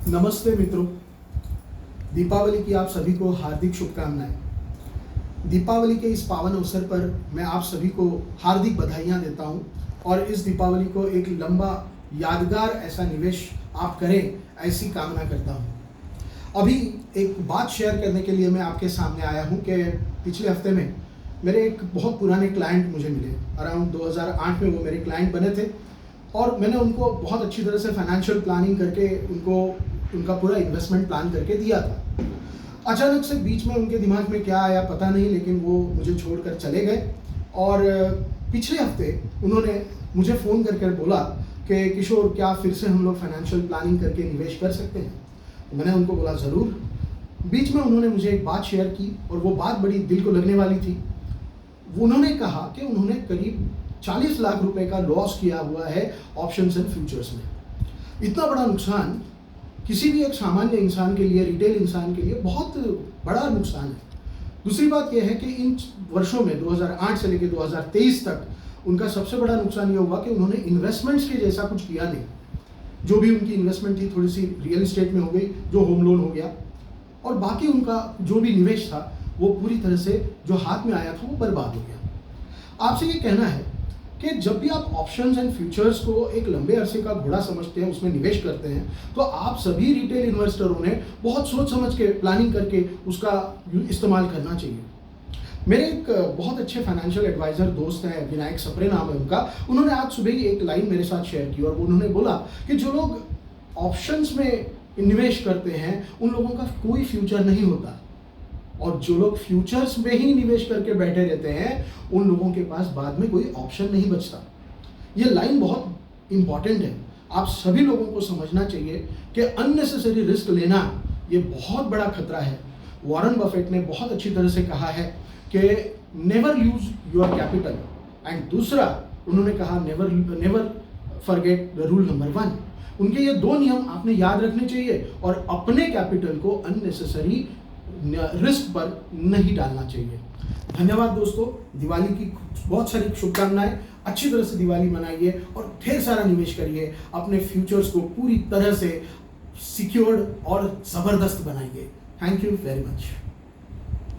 नमस्ते मित्रों, दीपावली की आप सभी को हार्दिक शुभकामनाएं। दीपावली के इस पावन अवसर पर मैं आप सभी को हार्दिक बधाइयां देता हूं और इस दीपावली को एक लंबा यादगार ऐसा निवेश आप करें, ऐसी कामना करता हूं। अभी एक बात शेयर करने के लिए मैं आपके सामने आया हूं कि पिछले हफ्ते में मेरे एक बहुत पुराने क्लाइंट मुझे मिले। अराउंड 2008 में वो मेरे क्लाइंट बने थे और मैंने उनको बहुत अच्छी तरह से फाइनेंशियल प्लानिंग करके उनका पूरा इन्वेस्टमेंट प्लान करके दिया था। अचानक से बीच में उनके दिमाग में क्या आया पता नहीं, लेकिन वो मुझे छोड़कर चले गए और पिछले हफ्ते उन्होंने मुझे फ़ोन करके बोला कि किशोर, क्या फिर से हम लोग फाइनेंशियल प्लानिंग करके निवेश कर सकते हैं? तो मैंने उनको बोला ज़रूर। बीच में उन्होंने मुझे एक बात शेयर की और वो बात बड़ी दिल को लगने वाली थी। उन्होंने कहा कि उन्होंने करीब 40 लाख रुपए का लॉस किया हुआ है ऑप्शंस एंड फ्यूचर्स में। इतना बड़ा नुकसान किसी भी एक सामान्य इंसान के लिए, रिटेल इंसान के लिए बहुत बड़ा नुकसान है। दूसरी बात यह है कि इन वर्षों में 2008 से लेकर 2023 तक उनका सबसे बड़ा नुकसान ये हुआ कि उन्होंने इन्वेस्टमेंट्स के जैसा कुछ किया नहीं। जो भी उनकी इन्वेस्टमेंट थी थोड़ी सी रियल इस्टेट में हो गई, जो होम लोन हो गया, और बाकी उनका जो भी निवेश था वो पूरी तरह से जो हाथ में आया था वो बर्बाद हो गया। आपसे ये कहना है कि जब भी आप ऑप्शंस एंड फ्यूचर्स को एक लंबे अरसे का घोड़ा समझते हैं, उसमें निवेश करते हैं, तो आप सभी रिटेल इन्वेस्टरों ने बहुत सोच समझ के प्लानिंग करके उसका इस्तेमाल करना चाहिए। मेरे एक बहुत अच्छे फाइनेंशियल एडवाइजर दोस्त हैं, विनायक सप्रे नाम है उनका। उन्होंने आज सुबह ही एक लाइन मेरे साथ शेयर की और उन्होंने बोला कि जो लोग ऑप्शंस में निवेश करते हैं उन लोगों का कोई फ्यूचर नहीं होता, और जो लोग फ्यूचर्स में ही निवेश करके बैठे रहते हैं उन लोगों के पास बाद में कोई ऑप्शन नहीं बचता। ये लाइन बहुत इंपॉर्टेंट है। आप सभी लोगों को समझना चाहिए कि अननेसेसरी रिस्क लेना ये बहुत बड़ा खतरा है। वॉरेन बफेट ने बहुत अच्छी तरह से कहा है कि never use your capital, and दूसरा उन्होंने कहा never forget the rule number 1। उनके ये दो नियम आपने याद रखने चाहिए और अपने कैपिटल को अननेसेसरी रिस्क पर नहीं डालना चाहिए। धन्यवाद दोस्तों, दिवाली की बहुत सारी शुभकामनाएं। अच्छी तरह से दिवाली मनाइए और ढेर सारा निवेश करिए। अपने फ्यूचर्स को पूरी तरह से सिक्योर्ड और ज़बरदस्त बनाइए। Thank you very much.